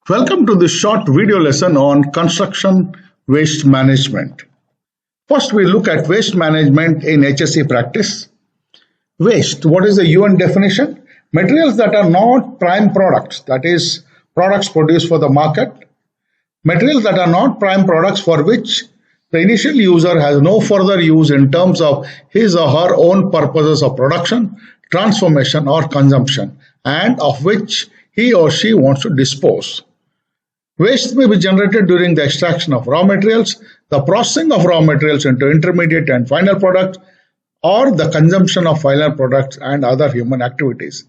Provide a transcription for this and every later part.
Welcome to this short video lesson on construction waste management. First, we look at waste management in HSE practice. Waste, what is the UN definition? Materials that are not prime products, that is, products produced for the market. Materials that are not prime products for which the initial user has no further use in terms of his or her own purposes of production, transformation, or consumption, and of which he or she wants to dispose. Waste may be generated during the extraction of raw materials, the processing of raw materials into intermediate and final products, or the consumption of final products and other human activities.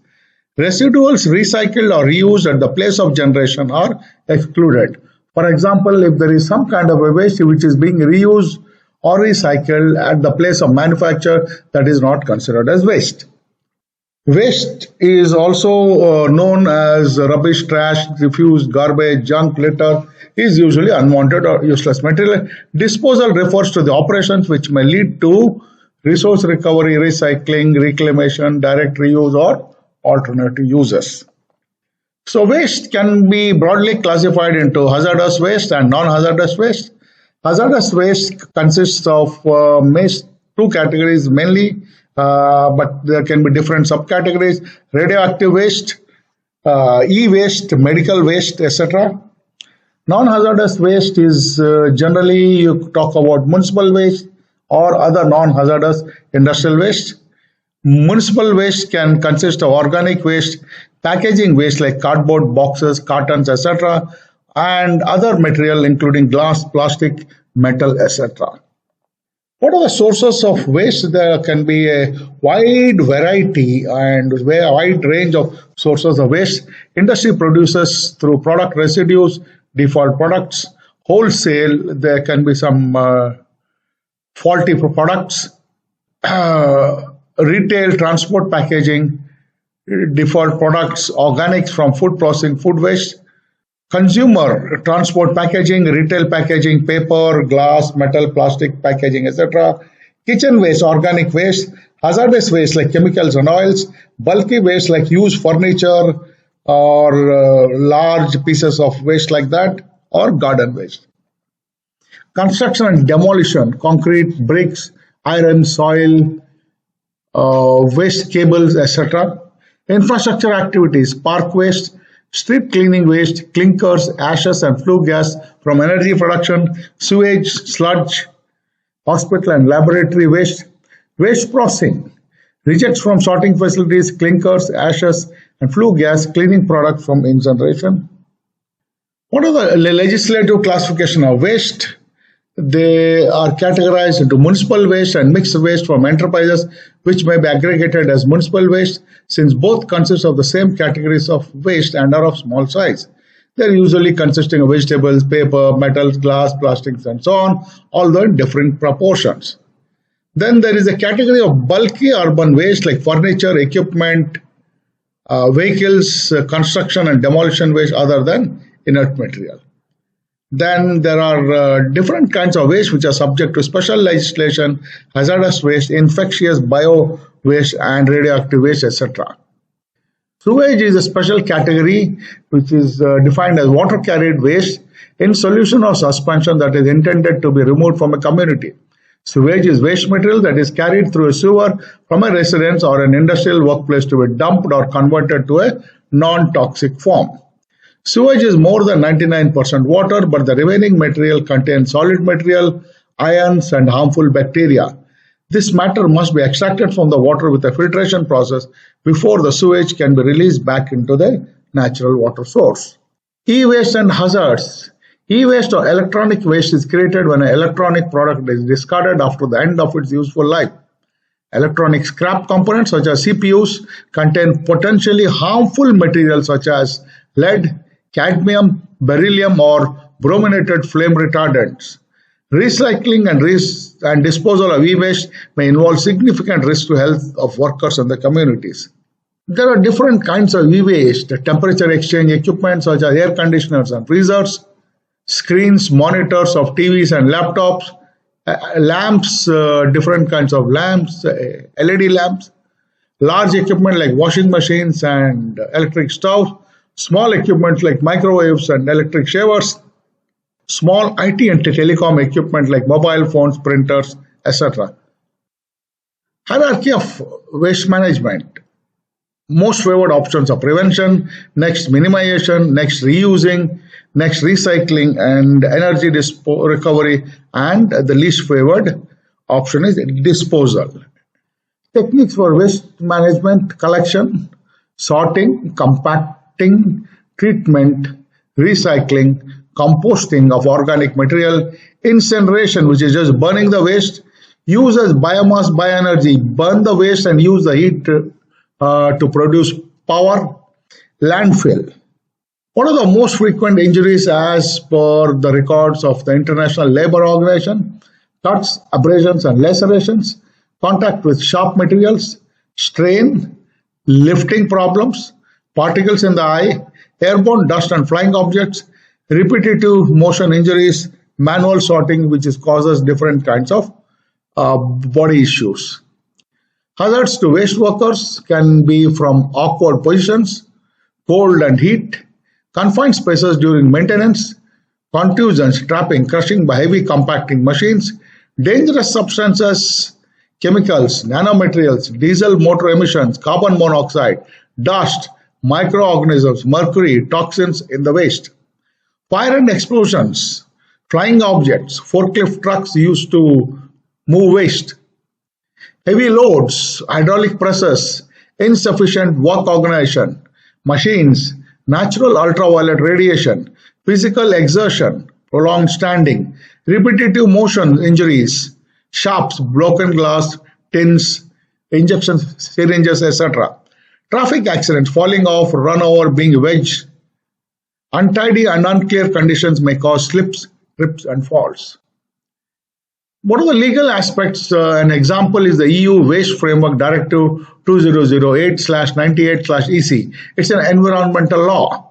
Residuals recycled or reused at the place of generation are excluded. For example, if there is some kind of a waste which is being reused or recycled at the place of manufacture, that is not considered as waste. Waste is also known as rubbish, trash, refuse, garbage, junk, litter, is usually unwanted or useless material. Disposal refers to the operations which may lead to resource recovery, recycling, reclamation, direct reuse, or alternative uses. So waste can be broadly classified into hazardous waste and non-hazardous waste. Hazardous waste consists of two categories mainly, but there can be different subcategories: radioactive waste, e-waste, medical waste, etc. Non-hazardous waste is generally you talk about municipal waste or other non-hazardous industrial waste. Municipal waste can consist of organic waste, packaging waste like cardboard, boxes, cartons, etc., and other material including glass, plastic, metal, etc. What are the sources of waste? There can be a wide variety and a wide range of sources of waste. Industry produces through product residues, default products, wholesale. There can be some faulty products, retail, transport, packaging, default products, organics from food processing, food waste. Consumer, transport, packaging, retail packaging, paper, glass, metal, plastic packaging, etc. Kitchen waste, organic waste. Hazardous waste like chemicals and oils. Bulky waste like used furniture or large pieces of waste like that, or garden waste. Construction and demolition, concrete, bricks, iron, soil, waste cables, etc. Infrastructure activities, park waste, street cleaning waste, clinkers, ashes and flue gas from energy production, sewage, sludge, hospital and laboratory waste, waste processing, rejects from sorting facilities, clinkers, ashes and flue gas, cleaning products from incineration. What are the legislative classification of waste? They are categorized into municipal waste and mixed waste from enterprises, which may be aggregated as municipal waste, since both consist of the same categories of waste and are of small size. They are usually consisting of vegetables, paper, metals, glass, plastics, and so on, although in different proportions. Then there is a category of bulky urban waste like furniture, equipment, vehicles, construction and demolition waste other than inert material. Then there are different kinds of waste which are subject to special legislation: hazardous waste, infectious bio waste, and radioactive waste, etc. Sewage is a special category which is defined as water carried waste in solution or suspension that is intended to be removed from a community. Sewage is waste material that is carried through a sewer from a residence or an industrial workplace to be dumped or converted to a non-toxic form. Sewage is more than 99% water, but the remaining material contains solid material, ions, and harmful bacteria. This matter must be extracted from the water with a filtration process before the sewage can be released back into the natural water source. E-waste and hazards. E-waste or electronic waste is created when an electronic product is discarded after the end of its useful life. Electronic scrap components such as CPUs contain potentially harmful materials such as lead, cadmium, beryllium, or brominated flame retardants. Recycling and disposal of e-waste may involve significant risk to health of workers and the communities. There are different kinds of e-waste: temperature exchange equipment such as air conditioners and freezers, screens, monitors of TVs and laptops, lamps, different kinds of lamps, LED lamps, large equipment like washing machines and electric stoves, small equipment like microwaves and electric shavers, small IT and telecom equipment like mobile phones, printers, etc. Hierarchy of waste management. Most favored options are prevention, next minimization, next reusing, next recycling and energy recovery, and the least favored option is disposal. Techniques for waste management: collection, sorting, compacting, treatment, recycling, composting of organic material, incineration, which is just burning the waste, use as biomass, bioenergy, burn the waste and use the heat to produce power, landfill. What are the most frequent injuries as per the records of the International Labour Organization? Cuts, abrasions and lacerations, contact with sharp materials, strain, lifting problems, particles in the eye, airborne dust and flying objects, repetitive motion injuries, manual sorting, which causes different kinds of body issues. Hazards to waste workers can be from awkward positions, cold and heat, confined spaces during maintenance, contusions, trapping, crushing by heavy compacting machines, dangerous substances, chemicals, nanomaterials, diesel motor emissions, carbon monoxide, dust, microorganisms, mercury, toxins in the waste. Fire and explosions, flying objects, forklift trucks used to move waste, heavy loads, hydraulic presses, insufficient work organization, machines, natural ultraviolet radiation, physical exertion, prolonged standing, repetitive motion injuries, sharps, broken glass, tins, injection syringes, etc. Traffic accidents, falling off, run over, being wedged. Untidy and unclear conditions may cause slips, trips, and falls. What are the legal aspects? An example is the EU Waste Framework Directive 2008/98/EC. It's an environmental law.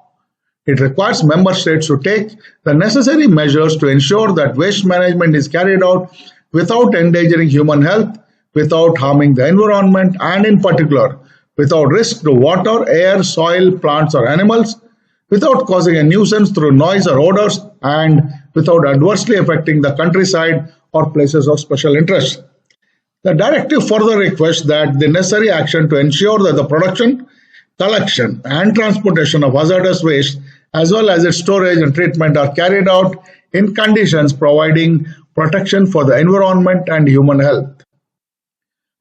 It requires member states to take the necessary measures to ensure that waste management is carried out without endangering human health, without harming the environment, and in particular, without risk to water, air, soil, plants, or animals, without causing a nuisance through noise or odors, and without adversely affecting the countryside or places of special interest. The directive further requests that the necessary action to ensure that the production, collection, and transportation of hazardous waste, as well as its storage and treatment, are carried out in conditions providing protection for the environment and human health.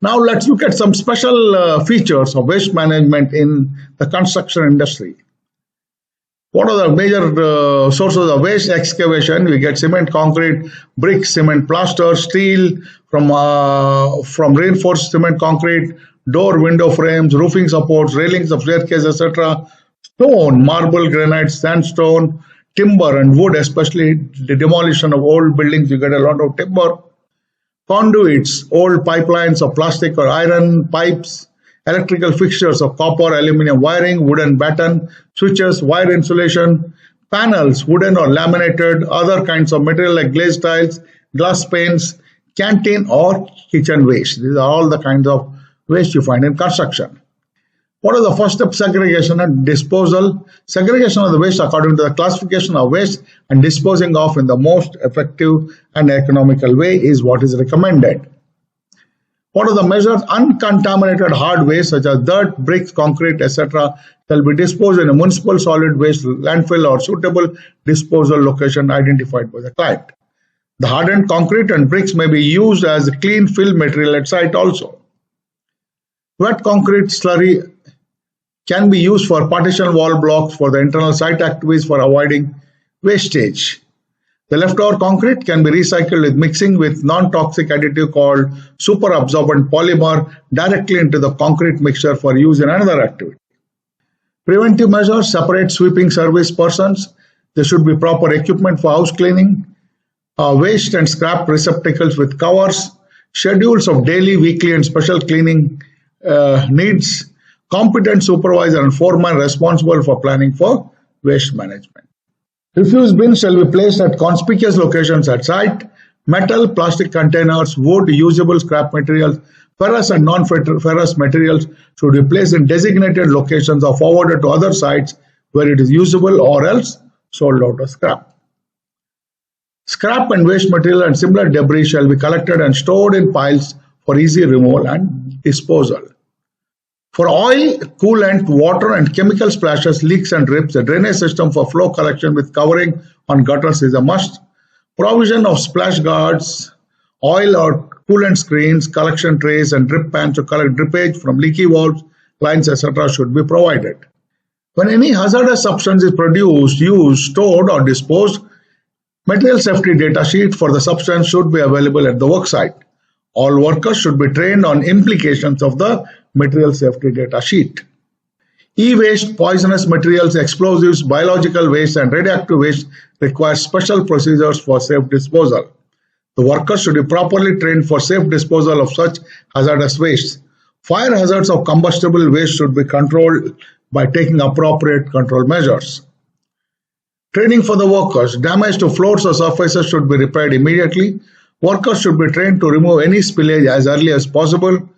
Now let's look at some special features of waste management in the construction industry. What are the major sources of waste? Excavation, we get cement, concrete, bricks, cement, plaster, steel from reinforced cement, concrete, door, window frames, roofing supports, railings of staircase, etc. Stone, marble, granite, sandstone, timber and wood, especially the demolition of old buildings, you get a lot of timber. Conduits, old pipelines of plastic or iron, pipes, electrical fixtures of copper, aluminum wiring, wooden batten, switches, wire insulation, panels, wooden or laminated, other kinds of material like glazed tiles, glass panes, canteen or kitchen waste. These are all the kinds of waste you find in construction. What are the first steps? Segregation and disposal. Segregation of the waste according to the classification of waste and disposing of in the most effective and economical way is what is recommended. What are the measures? Uncontaminated hard waste such as dirt, bricks, concrete, etc. shall be disposed in a municipal solid waste landfill or suitable disposal location identified by the client. The hardened concrete and bricks may be used as clean fill material at site also. Wet concrete slurry can be used for partition wall blocks for the internal site activities for avoiding wastage. The leftover concrete can be recycled with mixing with non-toxic additive called super absorbent polymer directly into the concrete mixture for use in another activity. Preventive measures: separate sweeping service persons. There should be proper equipment for house cleaning, waste and scrap receptacles with covers, schedules of daily, weekly and special cleaning needs, competent supervisor and foreman responsible for planning for waste management. Refuse bins shall be placed at conspicuous locations at site. Metal, plastic containers, wood, usable scrap materials, ferrous and non-ferrous materials should be placed in designated locations or forwarded to other sites where it is usable or else sold out as scrap. Scrap and waste material and similar debris shall be collected and stored in piles for easy removal and disposal. For oil, coolant, water and chemical splashes, leaks and drips, a drainage system for flow collection with covering on gutters is a must. Provision of splash guards, oil or coolant screens, collection trays and drip pans to collect drippage from leaky valves, lines, etc. should be provided. When any hazardous substance is produced, used, stored or disposed, material safety data sheet for the substance should be available at the worksite. All workers should be trained on implications of the material safety data sheet. E-waste, poisonous materials, explosives, biological waste and radioactive waste require special procedures for safe disposal. The workers should be properly trained for safe disposal of such hazardous waste. Fire hazards of combustible waste should be controlled by taking appropriate control measures. Training for the workers. Damage to floors or surfaces should be repaired immediately. Workers should be trained to remove any spillage as early as possible.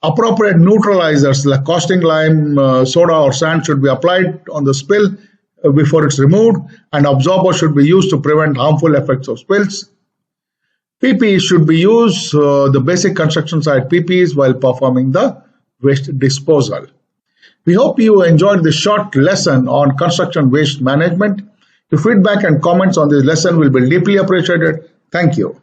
Appropriate neutralizers like caustic lime, soda or sand should be applied on the spill before it's removed, and absorbers should be used to prevent harmful effects of spills. PPE should be used, the basic construction site PPEs, while performing the waste disposal. We hope you enjoyed this short lesson on construction waste management. Your feedback and comments on this lesson will be deeply appreciated. Thank you.